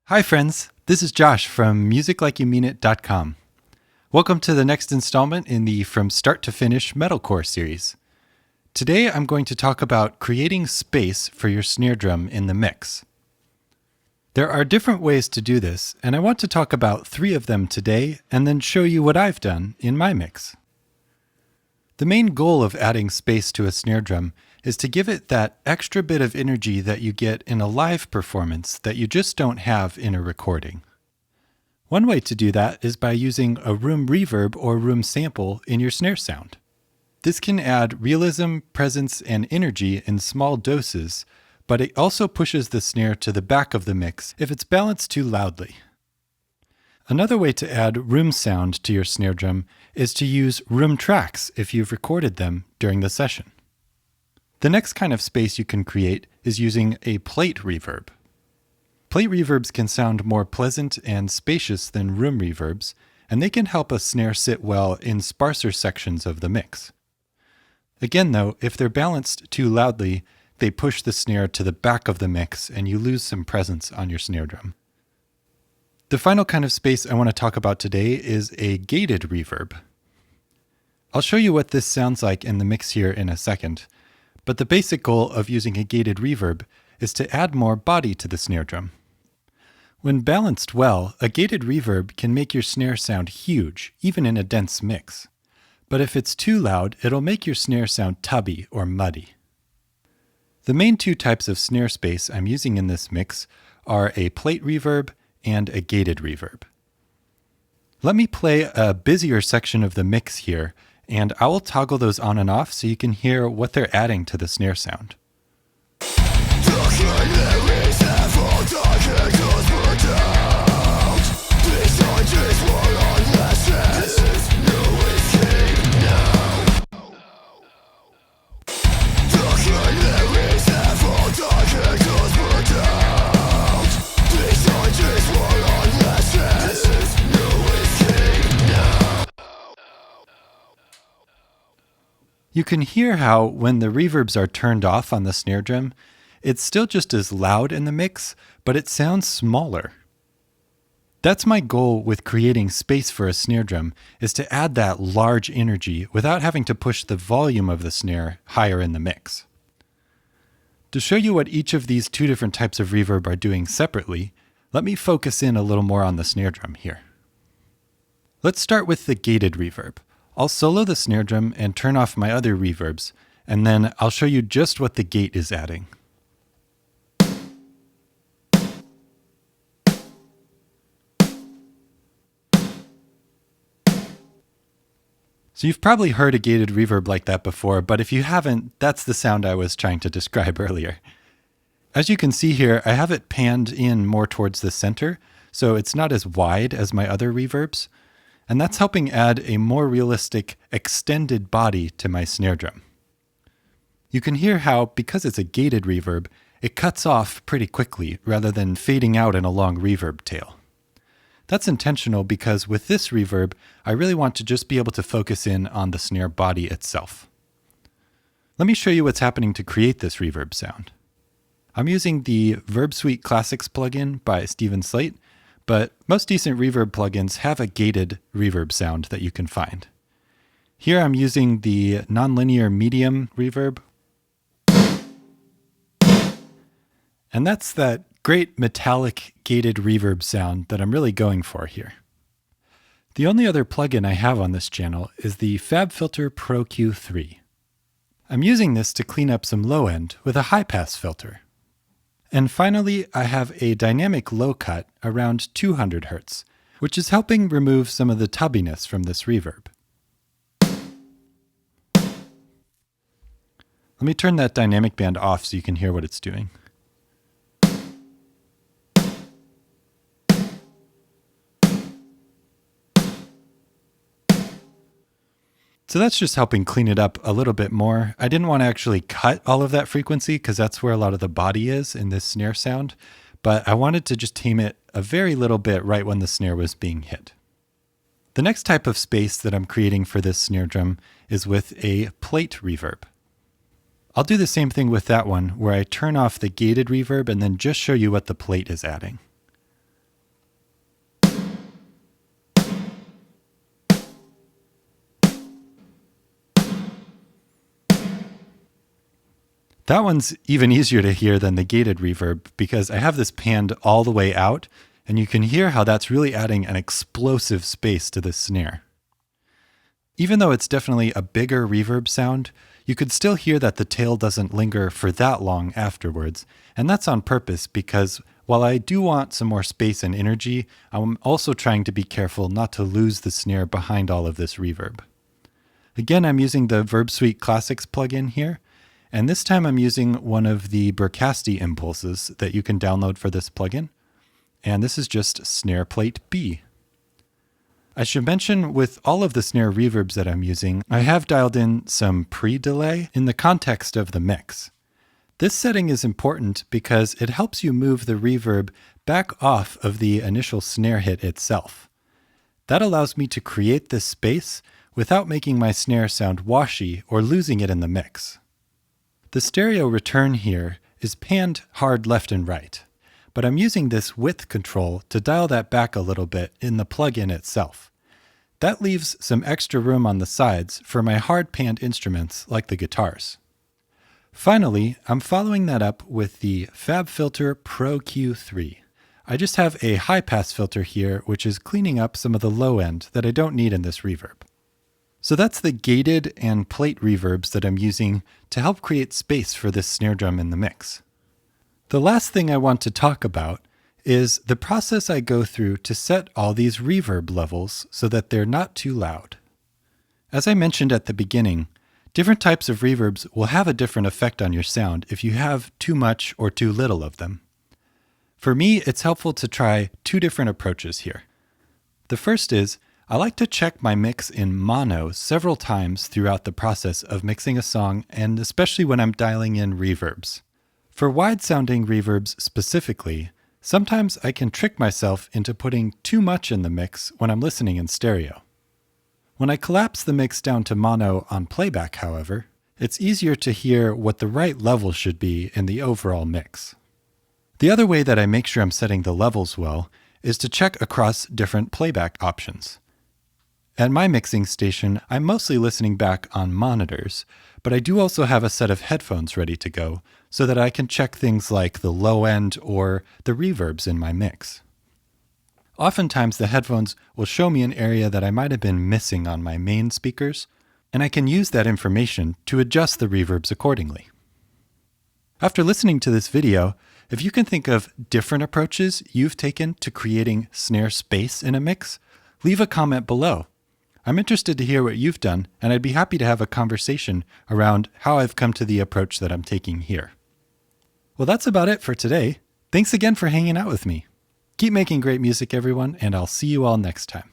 Hi friends, this is Josh from musiclikeyoumeanit.com. Welcome to the next installment in the From Start to Finish Metalcore series. Today I'm going to talk about creating space for your snare drum in the mix. There are different ways to do this, and I want to talk about 3 of them today and then show you what I've done in my mix. The main goal of adding space to a snare drum is to give it that extra bit of energy that you get in a live performance that you just don't have in a recording. One way to do that is by using a room reverb or room sample in your snare sound. This can add realism, presence, and energy in small doses, but it also pushes the snare to the back of the mix if it's balanced too loudly. Another way to add room sound to your snare drum is to use room tracks if you've recorded them during the session. The next kind of space you can create is using a plate reverb. Plate reverbs can sound more pleasant and spacious than room reverbs, and they can help a snare sit well in sparser sections of the mix. Again though, if they're balanced too loudly, they push the snare to the back of the mix and you lose some presence on your snare drum. The final kind of space I want to talk about today is a gated reverb. I'll show you what this sounds like in the mix here in a second, but the basic goal of using a gated reverb is to add more body to the snare drum. When balanced well, a gated reverb can make your snare sound huge, even in a dense mix. But if it's too loud, it'll make your snare sound tubby or muddy. The main 2 types of snare space I'm using in this mix are a plate reverb and a gated reverb. Let me play a busier section of the mix here, and I will toggle those on and off so you can hear what they're adding to the snare sound. You can hear how, when the reverbs are turned off on the snare drum, it's still just as loud in the mix, but it sounds smaller. That's my goal with creating space for a snare drum, is to add that large energy without having to push the volume of the snare higher in the mix. To show you what each of these 2 different types of reverb are doing separately, let me focus in a little more on the snare drum here. Let's start with the gated reverb. I'll solo the snare drum and turn off my other reverbs, and then I'll show you just what the gate is adding. So you've probably heard a gated reverb like that before, but if you haven't, that's the sound I was trying to describe earlier. As you can see here, I have it panned in more towards the center, so it's not as wide as my other reverbs. And that's helping add a more realistic, extended body to my snare drum. You can hear how, because it's a gated reverb, it cuts off pretty quickly rather than fading out in a long reverb tail. That's intentional because with this reverb, I really want to just be able to focus in on the snare body itself. Let me show you what's happening to create this reverb sound. I'm using the Verb Suite Classics plugin by Stephen Slate, but most decent reverb plugins have a gated reverb sound that you can find. Here I'm using the nonlinear medium reverb. And that's that great metallic gated reverb sound that I'm really going for here. The only other plugin I have on this channel is the FabFilter Pro Q3. I'm using this to clean up some low end with a high pass filter. And finally, I have a dynamic low cut around 200 Hz, which is helping remove some of the tubbiness from this reverb. Let me turn that dynamic band off so you can hear what it's doing. So that's just helping clean it up a little bit more. I didn't want to actually cut all of that frequency because that's where a lot of the body is in this snare sound, but I wanted to just tame it a very little bit right when the snare was being hit. The next type of space that I'm creating for this snare drum is with a plate reverb. I'll do the same thing with that one, where I turn off the gated reverb and then just show you what the plate is adding. That one's even easier to hear than the gated reverb because I have this panned all the way out, and you can hear how that's really adding an explosive space to the snare. Even though it's definitely a bigger reverb sound, you could still hear that the tail doesn't linger for that long afterwards, and that's on purpose because while I do want some more space and energy, I'm also trying to be careful not to lose the snare behind all of this reverb. Again, I'm using the Verb Suite Classics plugin here, and this time I'm using one of the Burcasti impulses that you can download for this plugin, and this is just snare plate B. I should mention with all of the snare reverbs that I'm using, I have dialed in some pre-delay in the context of the mix. This setting is important because it helps you move the reverb back off of the initial snare hit itself. That allows me to create this space without making my snare sound washy or losing it in the mix. The stereo return here is panned hard left and right, but I'm using this width control to dial that back a little bit in the plugin itself. That leaves some extra room on the sides for my hard panned instruments like the guitars. Finally, I'm following that up with the FabFilter Pro Q3. I just have a high pass filter here which is cleaning up some of the low end that I don't need in this reverb. So that's the gated and plate reverbs that I'm using to help create space for this snare drum in the mix. The last thing I want to talk about is the process I go through to set all these reverb levels so that they're not too loud. As I mentioned at the beginning, different types of reverbs will have a different effect on your sound if you have too much or too little of them. For me, it's helpful to try two different approaches here. The first is, I like to check my mix in mono several times throughout the process of mixing a song, and especially when I'm dialing in reverbs. For wide-sounding reverbs specifically, sometimes I can trick myself into putting too much in the mix when I'm listening in stereo. When I collapse the mix down to mono on playback, however, it's easier to hear what the right level should be in the overall mix. The other way that I make sure I'm setting the levels well is to check across different playback options. At my mixing station, I'm mostly listening back on monitors, but I do also have a set of headphones ready to go so that I can check things like the low end or the reverbs in my mix. Oftentimes the headphones will show me an area that I might have been missing on my main speakers, and I can use that information to adjust the reverbs accordingly. After listening to this video, if you can think of different approaches you've taken to creating snare space in a mix, leave a comment below. I'm interested to hear what you've done, and I'd be happy to have a conversation around how I've come to the approach that I'm taking here. Well, that's about it for today. Thanks again for hanging out with me. Keep making great music, everyone, and I'll see you all next time.